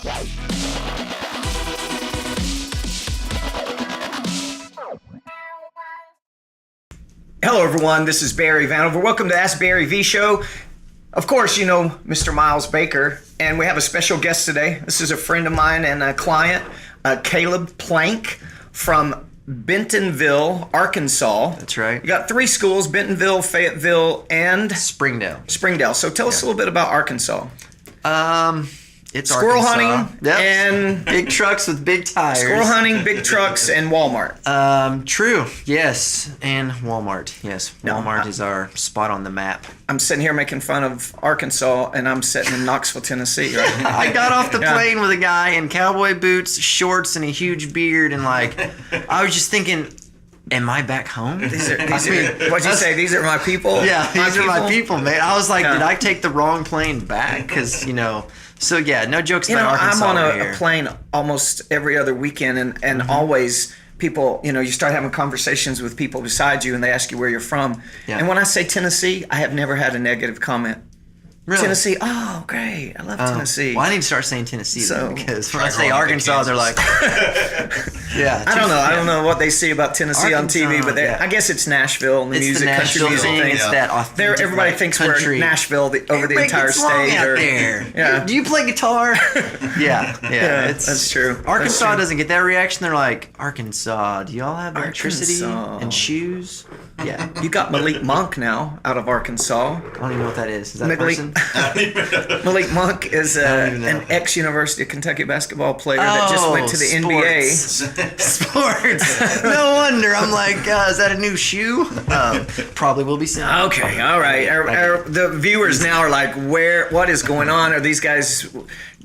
Hello, everyone. This is Barry Vanover. Welcome to Ask Barry V Show. Of course, you know Mr. Miles Baker, and we have a special guest today. This is a friend of mine and a client, Caleb Plank from Bentonville, Arkansas. That's right. You got 3 schools: Bentonville, Fayetteville, and Springdale. So tell us a little bit about Arkansas. It's Squirrel Arkansas. hunting Yep. and big trucks with big tires. squirrel hunting, big trucks, and Walmart. True. Yes, and Walmart. Yes, Walmart is our spot on the map. I'm sitting here making fun of Arkansas, and I'm sitting in Knoxville, Tennessee. Right? I got off the plane with a guy in cowboy boots, shorts, and a huge beard, and I was just thinking, am I back home? What'd you say? These are my people? Yeah, these are my people, man. I was like, did I take the wrong plane back? Because, so yeah, no jokes about Arkansas. I'm on over a plane almost every other weekend, and always people, you start having conversations with people beside you, and they ask you where you're from. Yeah. And when I say Tennessee, I have never had a negative comment. Really? Tennessee, oh, great. I love Tennessee. Well, I need to start saying Tennessee So- because when I say Arkansas, they're like, yeah. I don't know. I don't know what they see about Tennessee on TV, Arkansas, but yeah. I guess it's Nashville and the It's music, the country Nashville music thing. thing. It's that authentic Everybody thinks country. we're Nashville over the Everybody entire gets wrong state. out there. Yeah. Do you play guitar? yeah. That's true. Arkansas That's true. doesn't get that reaction. They're like, Arkansas, do y'all have electricity Arkansas. and shoes? Yeah. You got Malik Monk now out of Arkansas. I don't even know what that is. Is that a Malik- person? Malik Monk is don't even know. an ex-University of Kentucky basketball player that just went to the NBA. Sports. No wonder. I'm like, is that a new shoe? Probably will be soon. Okay, all right. The viewers now are like, what is going on? Are these guys,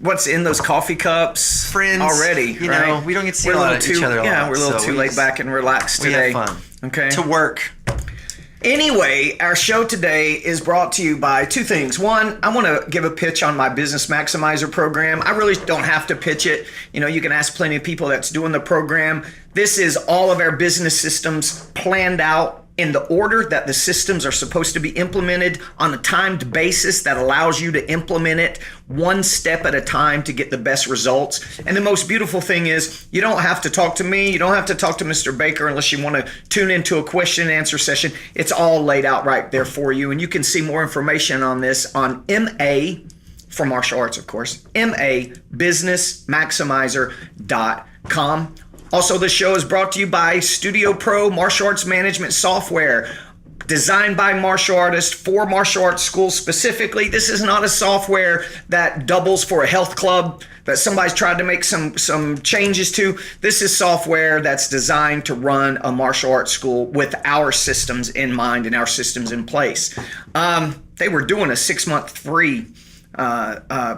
what's in those coffee cups? Friends already, you right? know, we don't get to see We're a lot of too, each other a Yeah, lot, we're a little so too we laid just- back and relaxed We today. have fun. Okay. To work. Anyway, our show today is brought to you by 2 things. One, I want to give a pitch on my Business Maximizer program. I really don't have to pitch it. You can ask plenty of people that's doing the program. This is all of our business systems planned out in the order that the systems are supposed to be implemented on a timed basis that allows you to implement it one step at a time to get the best results. And the most beautiful thing is you don't have to talk to me. You don't have to talk to Mr. Baker unless you want to tune into a question and answer session. It's all laid out right there for you. And you can see more information on this on MA for martial arts, of course, mabusinessmaximizer.com. Also, the show is brought to you by Studio Pro Martial Arts Management Software. Designed by martial artists for martial arts schools specifically. This is not a software that doubles for a health club that somebody's tried to make some changes to. This is software that's designed to run a martial arts school with our systems in mind and our systems in place. They were doing a 6-month free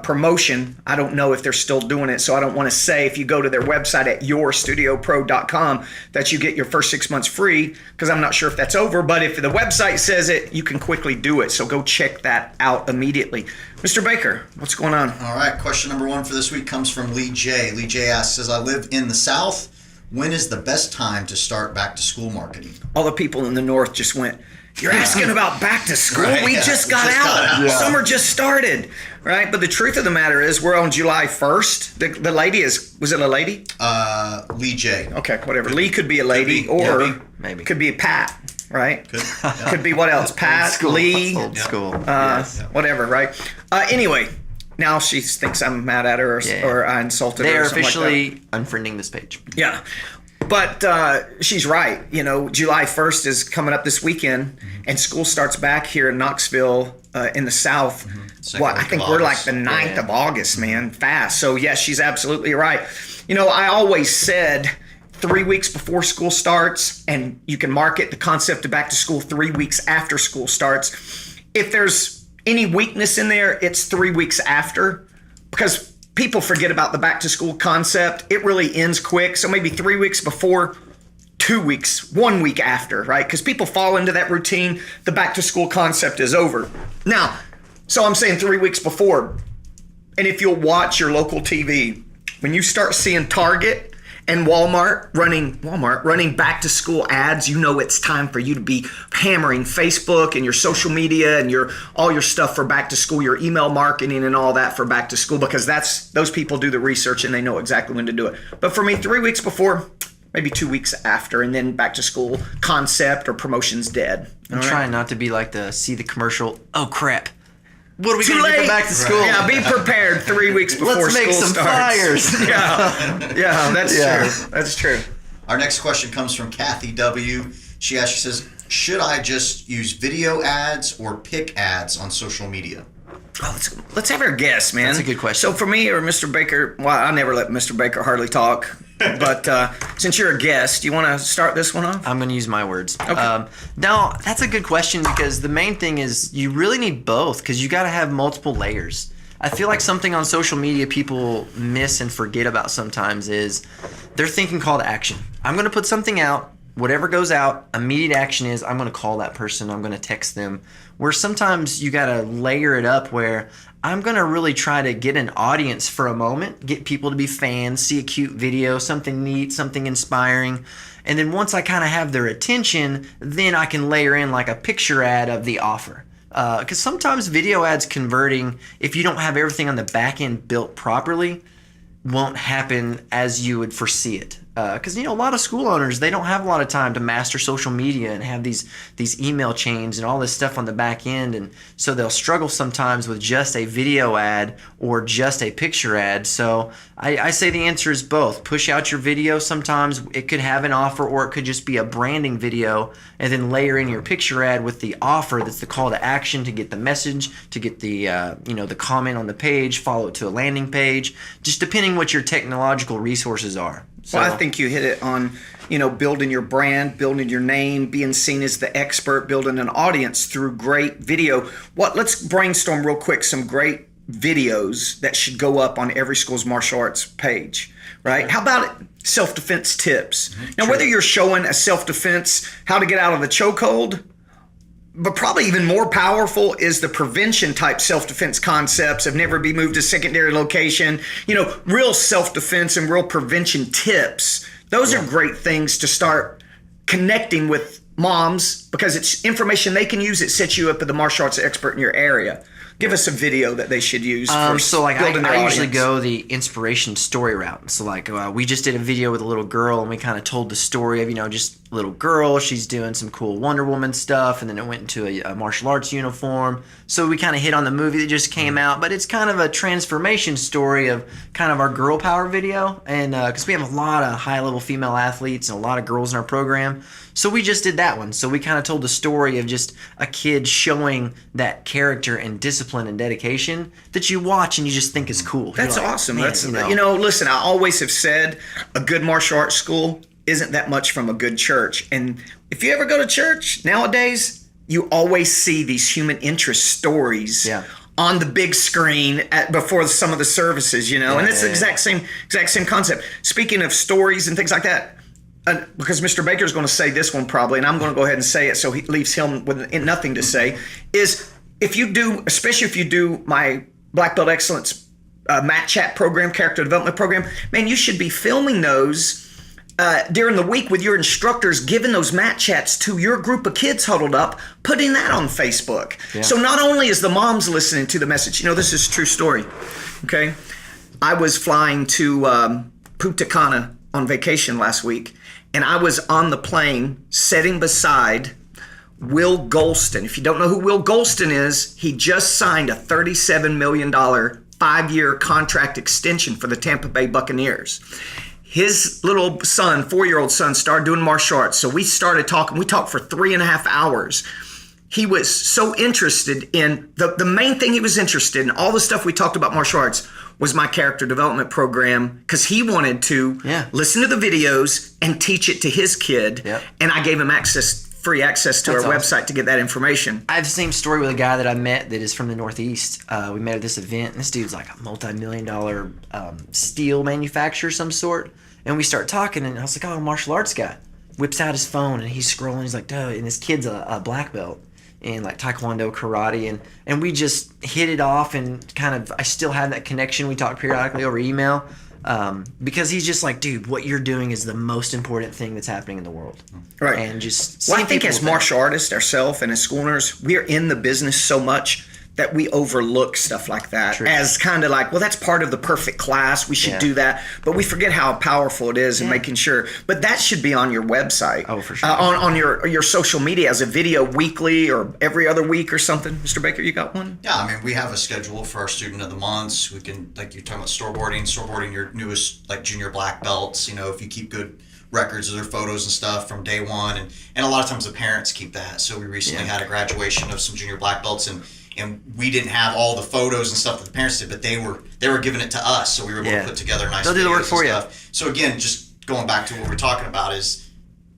promotion. I don't know if they're still doing it, so I don't want to say if you go to their website at yourstudiopro.com that you get your first 6 months free, because I'm not sure if that's over, but if the website says it, you can quickly do it. So go check that out immediately. Mr. Baker, what's going on? All right, question number 1 for this week comes from Lee J. Lee J asks, I live in the South. When is the best time to start back to school marketing? All the people in the North just went, you're asking about back to school? Right, we yeah, just we got just out. got out. Yeah. Summer just started, right? But the truth of the matter is we're on July 1st. The lady was it a lady? Lee J. Okay, whatever. Lee could be a lady, be, or yeah, maybe. could be a Pat, right? Yeah. Could be what else? Pat, Lee, Old school. whatever, right? Anyway, now she thinks I'm mad at her or I insulted They her. are or something officially like unfriending this page. that. Yeah. But she's right. July 1st is coming up this weekend, and school starts back here in Knoxville in the South. Second I week think of we're like August. the 9th of August, man. Fast. So, yes, she's absolutely right. I always said 3 weeks before school starts, and you can market the concept of back to school 3 weeks after school starts. If there's any weakness in there, it's 3 weeks after, because people forget about the back to school concept. It really ends quick. So maybe 3 weeks before, 2 weeks, 1 week after, right? Because people fall into that routine. The back to school concept is over. Now, so I'm saying 3 weeks before. And if you'll watch your local TV, when you start seeing Target And Walmart running back to school ads. You know it's time for you to be hammering Facebook and your social media and all your stuff for back to school, your email marketing and all that for back to school, because those people do the research and they know exactly when to do it. But for me, 3 weeks before, maybe 2 weeks after, and then back to school concept or promotion's dead. I'm trying not to be like see the commercial. Oh crap! What are we Too going to do late. for back to school? Yeah, be prepared 3 weeks before Let's make school some starts. flyers. Yeah, that's true. That's true. Our next question comes from Kathy W. She says, should I just use video ads or pick ads on social media? Oh, let's have our guess, man. That's a good question. So for me or Mr. Baker, well, I never let Mr. Baker hardly talk. But since you're a guest, do you want to start this one off? I'm going to use my words. Okay. Now, that's a good question, because the main thing is you really need both, because you got to have multiple layers. I feel like something on social media people miss and forget about sometimes is they're thinking call to action. I'm going to put something out. Whatever goes out, immediate action is I'm going to call that person. I'm going to text them. Where sometimes you got to layer it up where I'm going to really try to get an audience for a moment, get people to be fans, see a cute video, something neat, something inspiring. And then once I kind of have their attention, then I can layer in like a picture ad of the offer. Because sometimes video ads converting, if you don't have everything on the back end built properly, won't happen as you would foresee it. Because a lot of school owners, they don't have a lot of time to master social media and have these email chains and all this stuff on the back end, and so they'll struggle sometimes with just a video ad or just a picture ad. So I say the answer is both. Push out your video. Sometimes it could have an offer, or it could just be a branding video, and then layer in your picture ad with the offer that's the call to action to get the message, to get the the comment on the page, follow it to a landing page, just depending what your technological resources are. So, Well, I think you hit it on, building your brand, building your name, being seen as the expert, building an audience through great video. Let's brainstorm real quick some great videos that should go up on every school's martial arts page, right? How about self-defense tips? Now, whether you're showing a self-defense, how to get out of the chokehold, but probably even more powerful is the prevention type self-defense concepts of never be moved to secondary location, real self-defense and real prevention tips. Those are great things to start connecting with moms, because it's information they can use. It sets you up as the martial arts expert in your area. Give us a video that they should use for building their I usually audience. go the inspiration story route. So we just did a video with a little girl, and we kind of told the story of just a little girl. She's doing some cool Wonder Woman stuff, and then it went into a martial arts uniform. So we kind of hit on the movie that just came out, but it's kind of a transformation story of kind of our girl power video, and because we have a lot of high level female athletes and a lot of girls in our program. So we just did that one. So we kind of told the story of just a kid showing that character and discipline and dedication that you watch and you just think is cool. That's You're like, awesome. man, That's listen, I always have said a good martial arts school isn't that much from a good church. And if you ever go to church nowadays, you always see these human interest stories on the big screen before some of the services, and it's the exact same concept. Speaking of stories and things like that, because Mr. Baker's going to say this one probably, and I'm going to go ahead and say it so he leaves him with nothing to say, is especially if you do my Black Belt Excellence Mat Chat program, character development program, man, you should be filming those during the week with your instructors, giving those mat chats to your group of kids huddled up, putting that on Facebook. Yeah. So not only is the moms listening to the message, this is a true story, okay? I was flying to Punta Cana on vacation last week, and I was on the plane sitting beside Will Golston. If you don't know who Will Golston is, he just signed a $37 million 5-year contract extension for the Tampa Bay Buccaneers. His little son, 4-year-old son, started doing martial arts. So we started talking. We talked for 3.5 hours. He was so interested in, the main thing he was interested in, all the stuff we talked about martial arts, was my character development program, because he wanted to listen to the videos and teach it to his kid. Yep. And I gave him free access to our website to get that information. I have the same story with a guy that I met that is from the Northeast. We met at this event, and this dude's like a multi-million-dollar steel manufacturer of some sort. And we start talking, and I was like, oh, martial arts guy. Whips out his phone, and he's scrolling. He's like, dude, and this kid's a black belt in like Taekwondo, karate, and we just hit it off, and kind of, I still have that connection. We talk periodically over email. because he's just like, dude, what you're doing is the most important thing that's happening in the world. Right. And just Well, I seeing think people as with that. martial artists ourselves and as school owners, we're in the business so much that we overlook stuff like that True. as kind of like, well, that's part of the perfect class. We should Yeah. do that. But we forget how powerful it is and making sure. But that should be on your website. Oh, for sure. On your social media as a video weekly or every other week or something. Mr. Baker, you got one? Yeah, I mean, we have a schedule for our student of the months. We can, like you're talking about storyboarding your newest like junior black belts. You know, if you keep good records of their photos and stuff from day one, and a lot of times the parents keep that. So we recently had a graduation of some junior black belts, and we didn't have all the photos and stuff that the parents did, but they were giving it to us, so we were able to put together nice. They'll do the work videos for and you. stuff. So again, just going back to what we're talking about is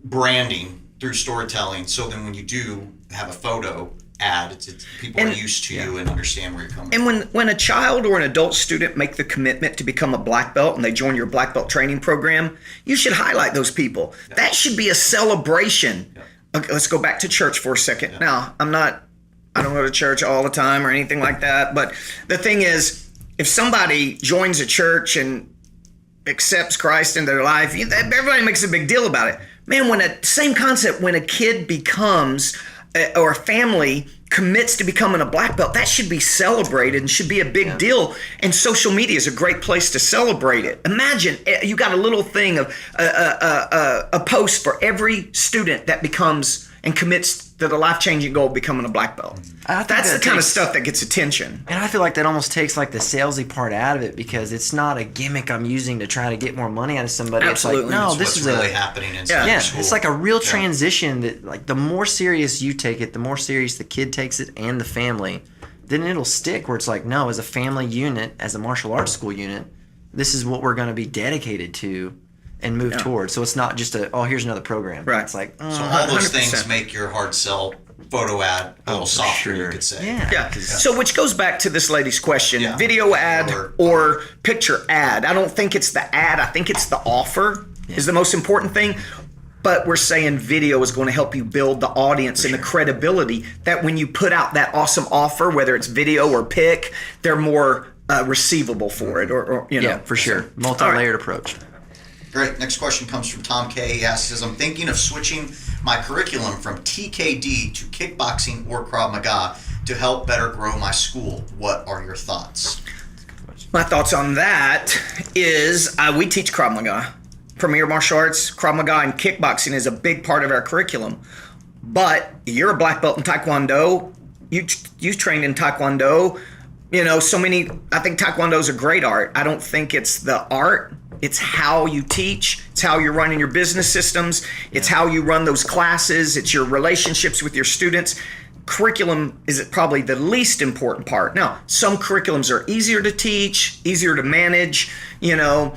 branding through storytelling. So then when you do have a photo ad, it's people are used to you and understand where you're coming from. And when a child or an adult student make the commitment to become a black belt and they join your black belt training program, you should highlight those people. Yeah. That should be a celebration. Yeah. Okay, let's go back to church for a second. Yeah. Now, I don't go to church all the time or anything like that, but the thing is, if somebody joins a church and accepts Christ in their life, everybody makes a big deal about it. Man, same concept, when a kid becomes or a family commits to becoming a black belt, that should be celebrated and should be a big deal. And social media is a great place to celebrate it. Imagine you got a little thing of a post for every student that becomes and commits to the life-changing goal of becoming a black belt. That's the kind of stuff that gets attention. And I feel like that almost takes like the salesy part out of it, because it's not a gimmick I'm using to try to get more money out of somebody. Absolutely. It's like, no, It's this what's is really happening inside yeah, school. it's like a real transition that, like, the more serious you take it, the more serious the kid takes it and the family, then it'll stick, where it's like, no, as a family unit, as a martial arts school unit, this is what we're going to be dedicated to and move towards. So it's not just here's another program. Right. It's like, So all those 100%. things make your hard sell photo ad a little softer, you could say. Yeah. So which goes back to this lady's question, Yeah. video ad or picture ad. I don't think it's the ad. I think it's the offer is the most important thing. But we're saying video is going to help you build the audience and the credibility that when you put out that awesome offer, whether it's video or pic, they're more receivable for it. Or you know. Yeah, for sure. Multi-layered approach. Great. Next question comes from Tom K. He asks, I'm thinking of switching my curriculum from TKD to kickboxing or Krav Maga to help better grow my school. What are your thoughts? My thoughts on that is we teach Krav Maga. Premier Martial Arts, Krav Maga, and kickboxing is a big part of our curriculum. But you're a black belt in Taekwondo. You trained in Taekwondo. You know, I think Taekwondo is a great art. I don't think it's the art. It's how you teach. It's how you're running your business systems. It's how you run those classes. It's your relationships with your students. Curriculum is probably the least important part. Now, some curriculums are easier to teach, easier to manage. You know,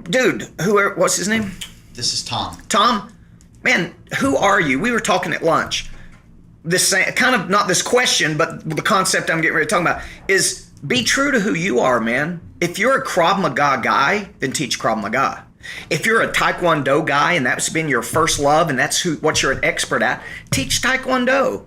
dude, what's his name? This is Tom. Tom, man, who are you? We were talking at lunch. This kind of not this question, but the concept I'm getting ready to talk about is be true to who you are, man. If you're a Krav Maga guy, then teach Krav Maga. If you're a Taekwondo guy and that's been your first love and that's what you're an expert at, teach Taekwondo.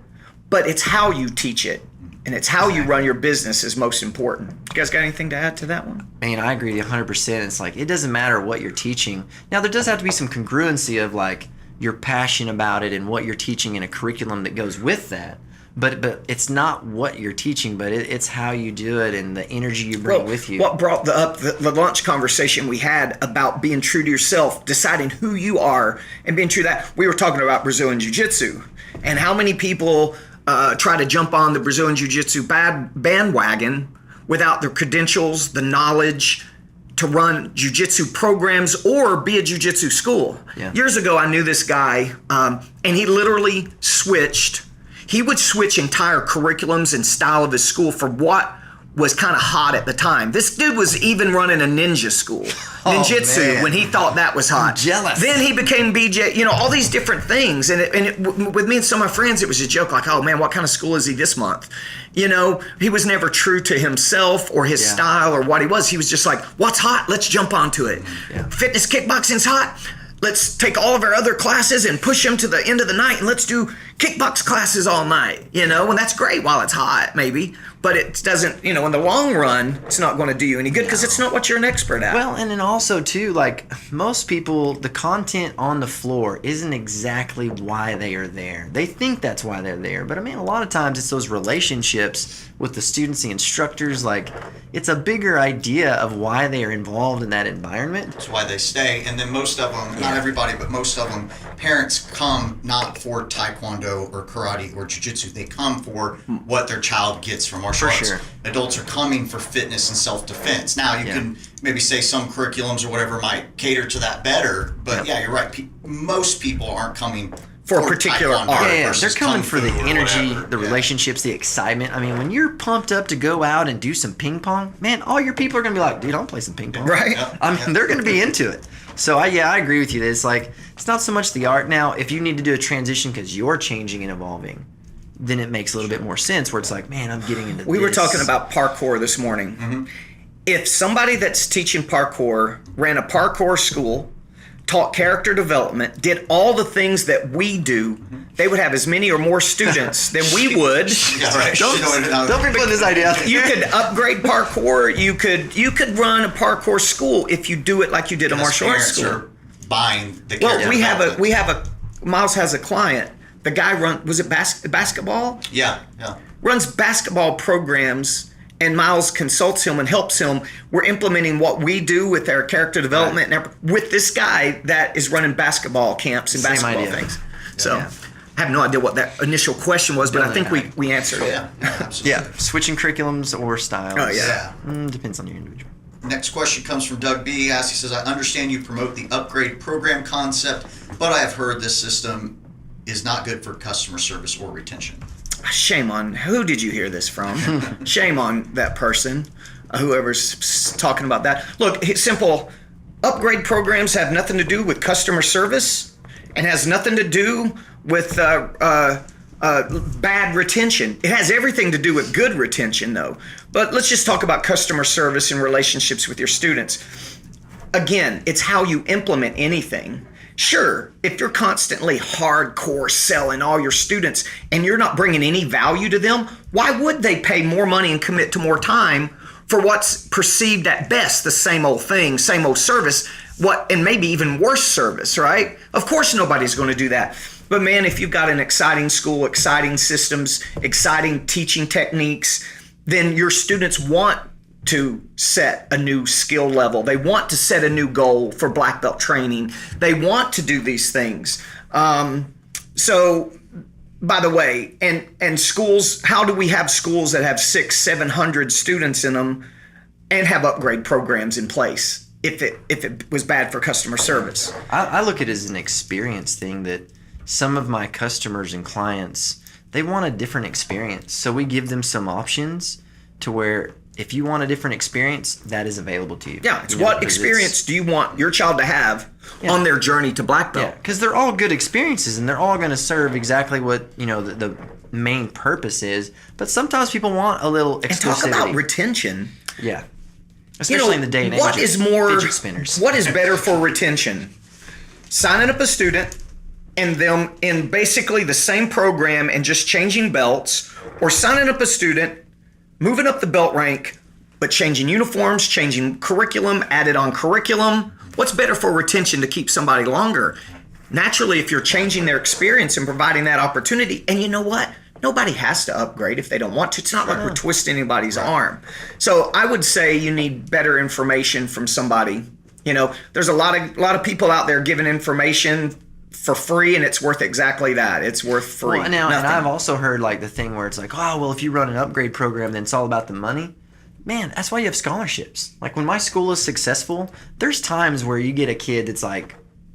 But it's how you teach it and it's how you run your business is most important. You guys got anything to add to that one? Man, I agree 100%. It's like, it doesn't matter what you're teaching. Now, there does have to be some congruency of like your passion about it and what you're teaching in a curriculum that goes with that. But it's not what you're teaching, but it's how you do it and the energy you bring with you. What brought up the lunch conversation we had about being true to yourself, deciding who you are, and being true to that. We were talking about Brazilian Jiu-Jitsu and how many people try to jump on the Brazilian Jiu-Jitsu bandwagon without the credentials, the knowledge to run jiu-jitsu programs or be a jiu-jitsu school. Yeah. Years ago, I knew this guy, and he literally switched. He would switch entire curriculums and style of his school for what was kind of hot at the time. This dude was even running a ninja school, ninjutsu, when he thought that was hot. I'm jealous. Then he became BJ, you know, all these different things. With me and some of my friends, it was a joke like, oh man, what kind of school is he this month? You know, he was never true to himself or his style or what he was. He was just like, what's hot? Let's jump onto it. Yeah. Fitness kickboxing's hot. Let's take all of our other classes and push them to the end of the night and let's do kickbox classes all night, you know, and that's great while it's hot, maybe, but it doesn't, you know, in the long run, it's not going to do you any good because it's not what you're an expert at. Well, and then also too, like most people, the content on the floor isn't exactly why they are there. They think that's why they're there, but I mean, a lot of times it's those relationships with the students, the instructors. Like, it's a bigger idea of why they are involved in that environment. That's why they stay. And then most of them, not everybody, but most of them, parents come not for taekwondo or karate or jiu-jitsu. They come for what their child gets from martial arts. sure. Adults are coming for fitness and self-defense. Now, you can maybe say some curriculums or whatever might cater to that better, but yeah, you're right. Most people aren't coming For a particular taekwondo art. Yeah, versus they're coming kung for the fu or energy, whatever. the Yeah. relationships, the excitement. I mean, when you're pumped up to go out and do some ping pong, man, all your people are going to be like, dude, I'll play some ping pong. Right? Yeah. I mean, they're going to be into it. So, I agree with you. It's like, it's not so much the art now. If you need to do a transition because you're changing and evolving, then it makes a little bit more sense where it's like, man, I'm getting into We were this. talking about parkour this morning. If somebody that's teaching parkour ran a parkour school, taught character development, did all the things that we do, they would have as many or more students than we would. Yeah, right. Don't be putting this idea out there. You could upgrade parkour. You could run a parkour school if you do it like you did a martial arts Parents school. are buying the Well, character we have development. Miles has a client. The guy was it basketball? Yeah. Runs basketball programs, and Miles consults him and helps him. We're implementing what we do with our character development and with this guy that is running basketball camps and Same basketball idea. things. So Yeah. I have no idea what that initial question was, but I Doesn't think matter. we answered it. Yeah, absolutely. Yeah, switching curriculums or styles. Oh, yeah. Depends on your individual. Next question comes from Doug B. He says, I understand you promote the upgrade program concept, but I have heard this system is not good for customer service or retention. Shame on who did you hear this from? Shame on that person, whoever's talking about that. Look, it's simple. Upgrade programs have nothing to do with customer service and has nothing to do with bad retention. It has everything to do with good retention, though. But let's just talk about customer service and relationships with your students. Again, it's how you implement anything. Sure, if you're constantly hardcore selling all your students and you're not bringing any value to them, why would they pay more money and commit to more time for what's perceived at best the same old thing, same old service, and maybe even worse service, right? Of course nobody's going to do that. But man, if you've got an exciting school, exciting systems, exciting teaching techniques, then your students want to set a new skill level. They want to set a new goal for black belt training. They want to do these things. So, by the way, and schools, how do we have schools that have 600-700 students in them and have upgrade programs in place if it was bad for customer service? I look at it as an experience thing that some of my customers and clients, they want a different experience. So we give them some options to where if you want a different experience, that is available to you. Yeah, it's You know, what 'cause experience do you want your child to have on their journey to black belt? Yeah, because they're all good experiences and they're all going to serve exactly what, the main purpose is. But sometimes people want a little And exclusivity. talk about retention. Yeah. Especially in the day and age what of is more fidget spinners. What is better for retention? Signing up a student and them in basically the same program and just changing belts, or signing up a student, moving up the belt rank, but changing uniforms, changing curriculum, added on curriculum. What's better for retention to keep somebody longer? Naturally, if you're changing their experience and providing that opportunity, and you know what? Nobody has to upgrade if they don't want to. It's not like we're twisting anybody's arm. So I would say you need better information from somebody. There's a lot of people out there giving information for free, and it's worth exactly that. It's worth free. Well, now, and Nothing. I've also heard like the thing where it's like, oh, well, if you run an upgrade program, then it's all about the money. Man, that's why you have scholarships. Like when my school is successful, there's times where you get a kid that's like,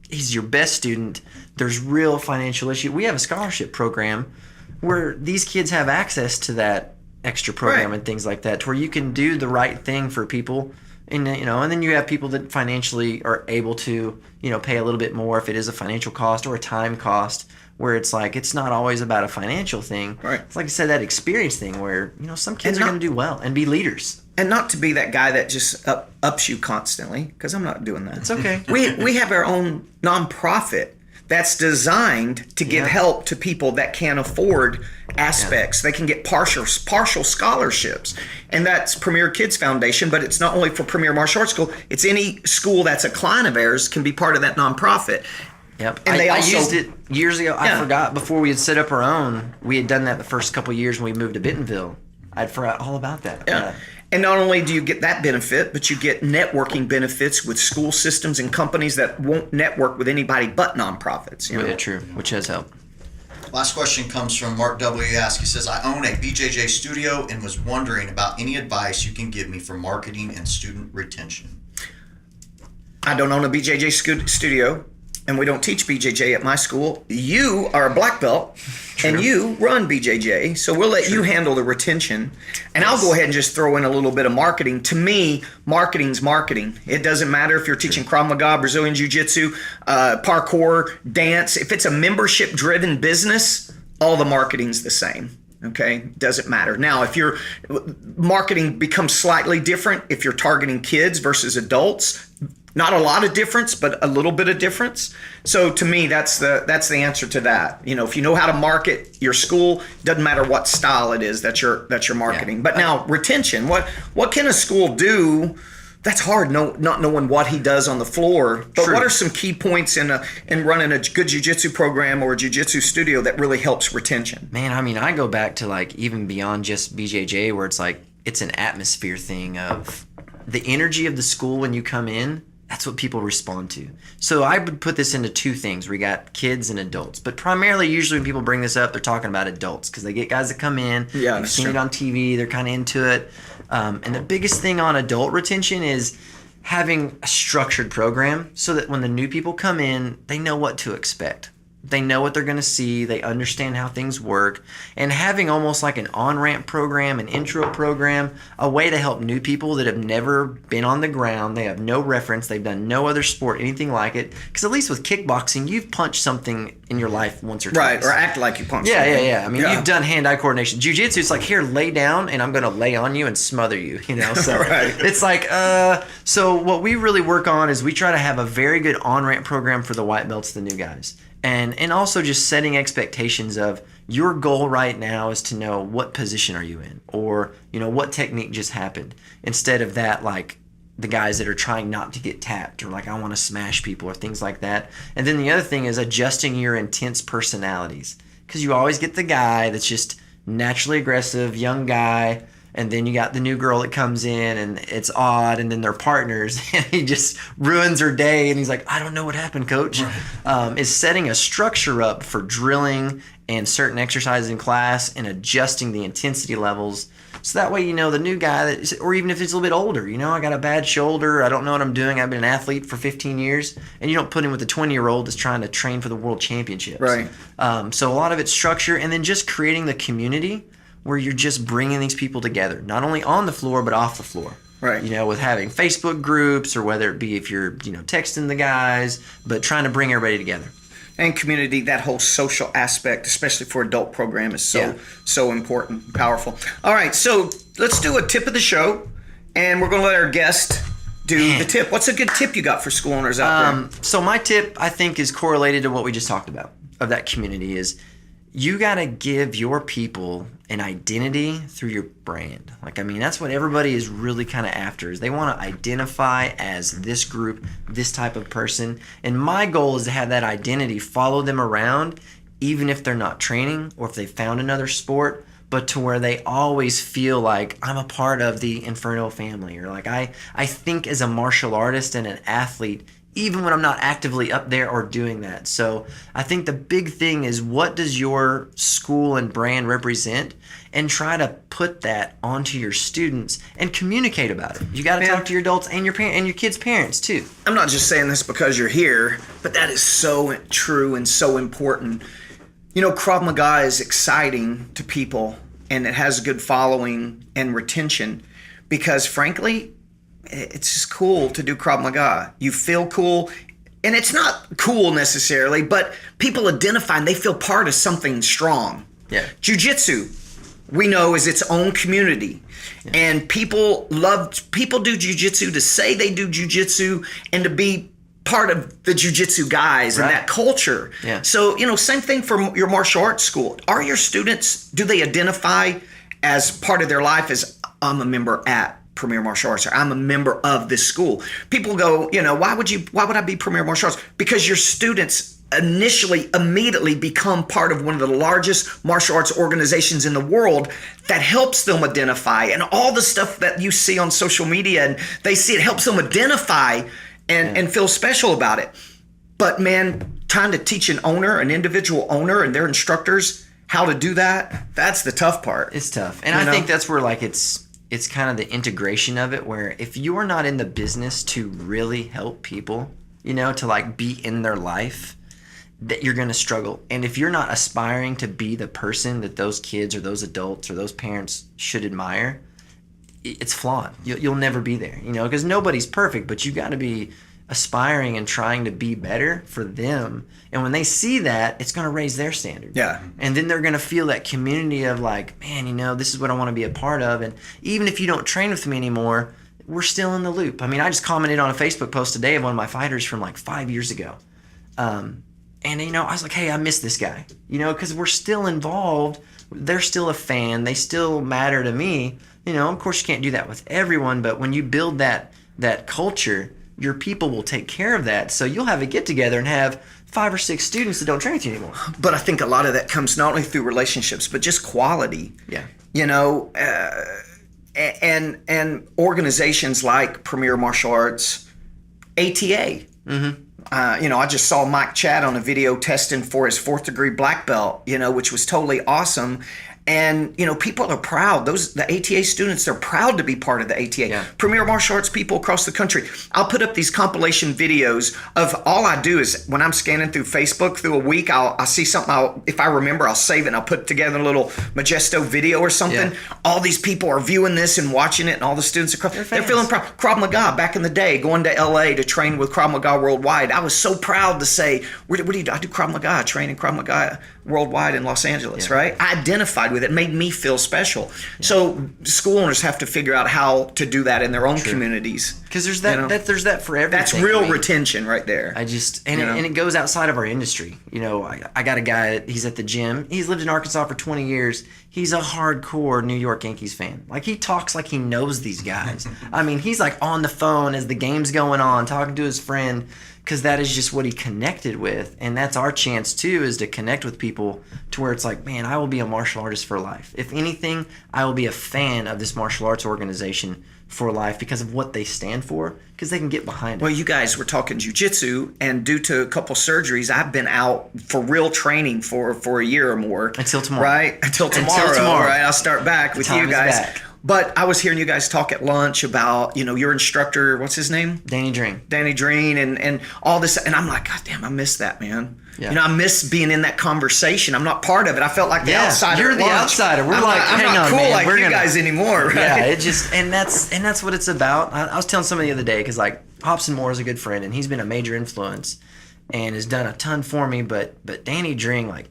he's your best student. There's real financial issue. We have a scholarship program where these kids have access to that extra program Right. and things like that, to where you can do the right thing for people. And then you have people that financially are able to, pay a little bit more if it is a financial cost or a time cost, where it's like, it's not always about a financial thing. Right. It's like I said, that experience thing where, some kids And are not- going to do well and be leaders. And not to be that guy that just ups you constantly, because I'm not doing that. It's okay. We have our own nonprofit that's designed to give help to people that can't afford aspects. They can get partial scholarships, and that's Premier Kids Foundation. But it's not only for Premier Martial Arts School; it's any school that's a client of ours can be part of that nonprofit. Yep. And I used it years ago. I Yeah. forgot before we had set up our own. We had done that the first couple of years when we moved to Bentonville. I'd forgot all about that. Yeah. And not only do you get that benefit, but you get networking benefits with school systems and companies that won't network with anybody but nonprofits. You know? Yeah, true, which has helped. Last question comes from Mark W. He asks, he says, I own a BJJ studio and was wondering about any advice you can give me for marketing and student retention. I don't own a BJJ studio, and we don't teach BJJ at my school. You are a black belt, and you run BJJ, so we'll let you handle the retention. And I'll go ahead and just throw in a little bit of marketing. To me, marketing's marketing. It doesn't matter if you're teaching Krav Maga, Brazilian Jiu-Jitsu, parkour, dance. If it's a membership-driven business, all the marketing's the same. Okay, doesn't matter. Now, if your marketing becomes slightly different, if you're targeting kids versus adults, not a lot of difference, but a little bit of difference. So to me, that's the answer to that. You know, if you know how to market your school, doesn't matter what style it is that you're marketing. Yeah. But now retention, what can a school do? That's hard, not knowing what he does on the floor. But True. what are some key points in running a good jiu-jitsu program or a jiu-jitsu studio that really helps retention? Man, I mean, I go back to like even beyond just BJJ, where it's like it's an atmosphere thing of the energy of the school when you come in. That's what people respond to. So I would put this into two things. We got kids and adults, but primarily usually when people bring this up, they're talking about adults because they get guys that come in. Yeah, they've that's seen true. it on TV. They're kind of into it. And the biggest thing on adult retention is having a structured program so that when the new people come in, they know what to expect. They know what they're going to see. They understand how things work. And having almost like an on-ramp program, an intro program, a way to help new people that have never been on the ground. They have no reference. They've done no other sport, anything like it. Because at least with kickboxing, you've punched something in your life once or twice. Right, or act like you punched Yeah. something. I mean, you've done hand-eye coordination. Jiu-jitsu, it's like, here, lay down, and I'm going to lay on you and smother you, you know? So Right. it's like, so what we really work on is we try to have a very good on-ramp program for the white belts, the new guys. And also just setting expectations of your goal right now is to know what position are you in, or, you know, what technique just happened, instead of that, like, the guys that are trying not to get tapped, or like, I want to smash people, or things like that. And then the other thing is adjusting your intense personalities, because you always get the guy that's just naturally aggressive, young guy, and then you got the new girl that comes in and it's odd, and then they're partners and he just ruins her day and he's like, I don't know what happened, coach. Right. Is setting a structure up for drilling and certain exercises in class and adjusting the intensity levels. So that way, you know, the new guy, or even if he's a little bit older, you know, I got a bad shoulder, I don't know what I'm doing, I've been an athlete for 15 years, and you don't put him with a 20-year-old that's trying to train for the world championships. Right. So a lot of it's structure, and then just creating the community where you're just bringing these people together, not only on the floor, but off the floor. Right. You know, with having Facebook groups, or whether it be if you're, you know, texting the guys, but trying to bring everybody together. And community, that whole social aspect, especially for adult program, is so important, powerful. All right, so let's do a tip of the show, and we're going to let our guest do the tip. What's a good tip you got for school owners out there? So my tip, I think, is correlated to what we just talked about, of that community, is you got to give your people an identity through your brand. Like, I mean, that's what everybody is really kind of after, is they want to identify as this group, this type of person. And my goal is to have that identity follow them around, even if they're not training or if they found another sport, but to where they always feel like I'm a part of the Inferno family, or like I think as a martial artist and an athlete, even when I'm not actively up there or doing that. So I think the big thing is, what does your school and brand represent, and try to put that onto your students and communicate about it. You got to talk to your adults and your and your kids' parents too. I'm not just saying this because you're here, but that is so true and so important. You know, Krav Maga is exciting to people, and it has a good following and retention because, frankly, it's just cool to do Krav Maga. You feel cool, and it's not cool necessarily, but people identify and they feel part of something strong. Yeah. Jiu-Jitsu, we know, is its own community. Yeah. And people do Jiu-Jitsu to say they do Jiu-Jitsu and to be part of the jiu-jitsu guys and Right. that culture. Yeah. So, same thing for your martial arts school. Are your students, do they identify as part of their life as I'm a member at Premier Martial Arts, or I'm a member of this school? People go, why would I be Premier Martial Arts? Because your students immediately become part of one of the largest martial arts organizations in the world that helps them identify, and all the stuff that you see on social media and they see it helps them identify and feel special about it. But man, trying to teach an individual owner and their instructors how to do that's the tough part. It's tough. And I think that's where like it's kind of the integration of it, where if you are not in the business to really help people, to like be in their life, that you're going to struggle. And if you're not aspiring to be the person that those kids or those adults or those parents should admire, it's flawed. You'll never be there, because nobody's perfect, but you got to be aspiring and trying to be better for them. And when they see that, it's going to raise their standard. Yeah. And then they're going to feel that community of like, man, this is what I want to be a part of. And even if you don't train with me anymore, we're still in the loop. I mean, I just commented on a Facebook post today of one of my fighters from like 5 years ago. And, I was like, hey, I miss this guy, because we're still involved. They're still a fan. They still matter to me. Of course, you can't do that with everyone. But when you build that culture, your people will take care of that. So you'll have a get together and have 5 or 6 students that don't train with you anymore. But I think a lot of that comes not only through relationships, but just quality. Yeah. And organizations like Premier Martial Arts, ATA. Mm-hmm. I just saw Mike Chad on a video testing for his 4th degree black belt, which was totally awesome. And, people are proud. The ATA students, they're proud to be part of the ATA. Yeah. Premier Martial Arts people across the country. I'll put up these compilation videos of all I do is when I'm scanning through Facebook through a week, I'll see something. If I remember, I'll save it and I'll put together a little Majesto video or something. Yeah. All these people are viewing this and watching it, and all the students across, they're fans. feeling proud. Krav Maga back in the day, going to LA to train with Krav Maga Worldwide. I was so proud to say, what do you do? I do Krav Maga, I train in Krav Maga Worldwide in Los Angeles, right? I identified with it. It made me feel special. Yeah. So school owners have to figure out how to do that in their own communities. Because there's there's that for everything. That's real retention right there. And it goes outside of our industry. I got a guy, he's at the gym. He's lived in Arkansas for 20 years. He's a hardcore New York Yankees fan. Like, he talks like he knows these guys. I mean, he's like on the phone as the game's going on, talking to his friend, because that is just what he connected with. And that's our chance too, is to connect with people to where it's like, man, I will be a martial artist for life. If anything, I will be a fan of this martial arts organization for life because of what they stand for, because they can get behind it. Well, you guys were talking jiu-jitsu, and due to a couple surgeries, I've been out for real training for a year or more. Until tomorrow. Right? Until tomorrow. Right? I'll start back with you guys. Back. But I was hearing you guys talk at lunch about, your instructor, what's his name? Danny Dreen, and all this. And I'm like, God damn, I miss that, man. Yeah. I miss being in that conversation. I'm not part of it. I felt like the outsider. You're the outsider. I'm not cool like you guys anymore. Right? Yeah, and that's what it's about. I was telling somebody the other day, because like Hobson Moore is a good friend, and he's been a major influence and has done a ton for me. But Danny Dreen, like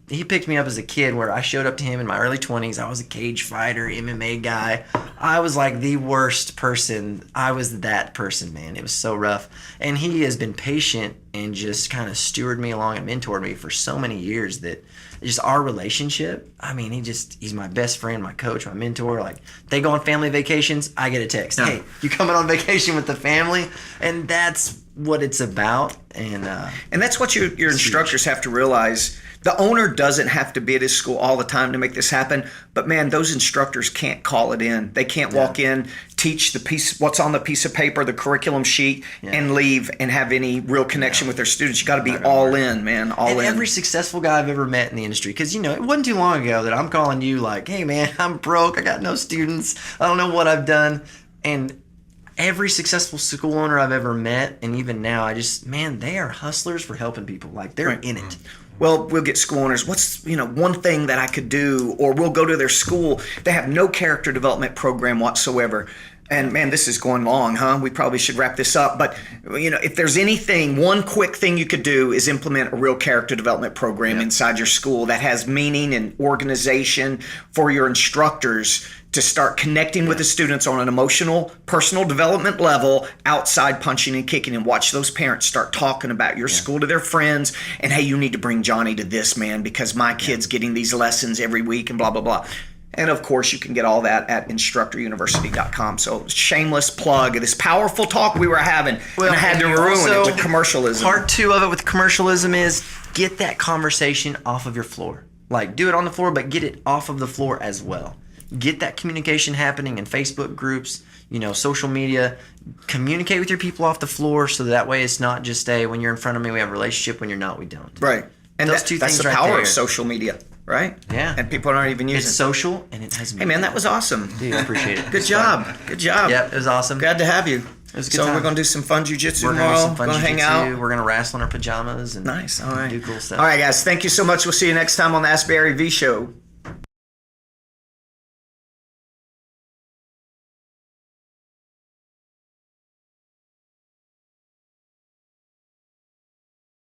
he picked me up as a kid, where I showed up to him in my early 20s. I was a cage fighter, MMA guy. I was like the worst person. I was that person, man. It was so rough. And he has been patient and just kind of stewarded me along and mentored me for so many years that just our relationship, I mean, he's my best friend, my coach, my mentor. Like, they go on family vacations, I get a text. Hey, you coming on vacation with the family? And that's what it's about. And that's what your instructors have to realize. The owner doesn't have to be at his school all the time to make this happen, but man, those instructors can't call it in. They can't walk in, teach what's on the piece of paper, the curriculum sheet, and leave and have any real connection with their students. You got to be all in, man, all in. Every successful guy I've ever met in the industry, because it wasn't too long ago that I'm calling you like, hey man, I'm broke, I got no students, I don't know what I've done, and every successful school owner I've ever met, and even now, they are hustlers for helping people. Like, they're in it. Well, we'll get school owners. What's, one thing that I could do? Or we'll go to their school. They have no character development program whatsoever. And man, this is going long, huh? We probably should wrap this up. But, if there's anything, one quick thing you could do is implement a real character development program inside your school that has meaning and organization for your instructors to start connecting with the students on an emotional, personal development level outside punching and kicking, and watch those parents start talking about your school to their friends and, hey, you need to bring Johnny to this, man, because my kid's getting these lessons every week and blah, blah, blah. And of course, you can get all that at instructoruniversity.com. So shameless plug of this powerful talk we were having. And I had to ruin it with commercialism. Part 2 of it with commercialism is get that conversation off of your floor. Like, do it on the floor, but get it off of the floor as well. Get that communication happening in Facebook groups, social media. Communicate with your people off the floor, so that way it's not just when you're in front of me, we have a relationship. When you're not, we don't. Right. And Those that's two things the right power there. of social media, right? Yeah. And people aren't even using It's it. social, and it has Hey, man, that was awesome. Dude, I appreciate it. Good job. Good job. Yep, it was awesome. Glad to have you. It was a good So time. we're going to do some fun jujitsu We're tomorrow. gonna do some fun Gonna hang jiu-jitsu. out. We're gonna wrestle in our pajamas and Nice. All right. do cool stuff. All right, guys. Thank you so much. We'll see you next time on the Ask Barry V Show.